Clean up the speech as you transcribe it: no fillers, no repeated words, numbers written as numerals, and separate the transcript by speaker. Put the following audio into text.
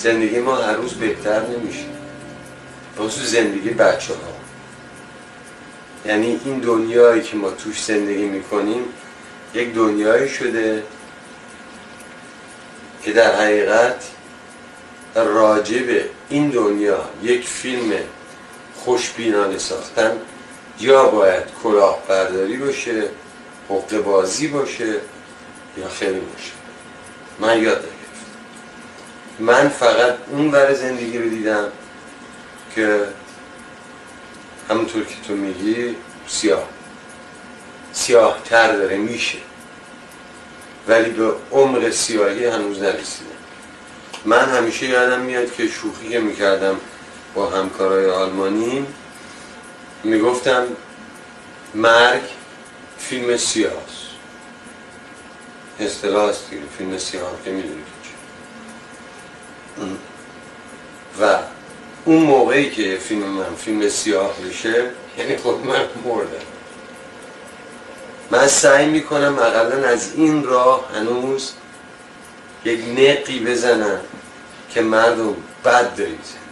Speaker 1: زندگی ما هر روز بهتر نمیشه، خصوص زندگی بچه ها. یعنی این دنیایی که ما توش زندگی میکنیم یک دنیایی شده که در حقیقت راجع به این دنیا یک فیلم خوشبینانه ساختن یا باید کلاهبرداری باشه، حقه بازی باشه یا خیلی باشه. من یاد نگرفتم. من فقط اون ور زندگی رو دیدم که همونطور که تو میگی سیاه تر داره میشه، ولی به عمق سیاهی هنوز نرسیدم. من همیشه یادم میاد که شوخی که میکردم با همکارای آلمانی میگفتم مرگ فیلم سیاه است. اصطلاح است دیگه، فیلم سیاه که میدونی که و اون موقعی که فیلم سیاه بشه یعنی خود من مردم. من سعی میکنم اقلا از این راه هنوز یک نقی بزنم که مردم بد دارید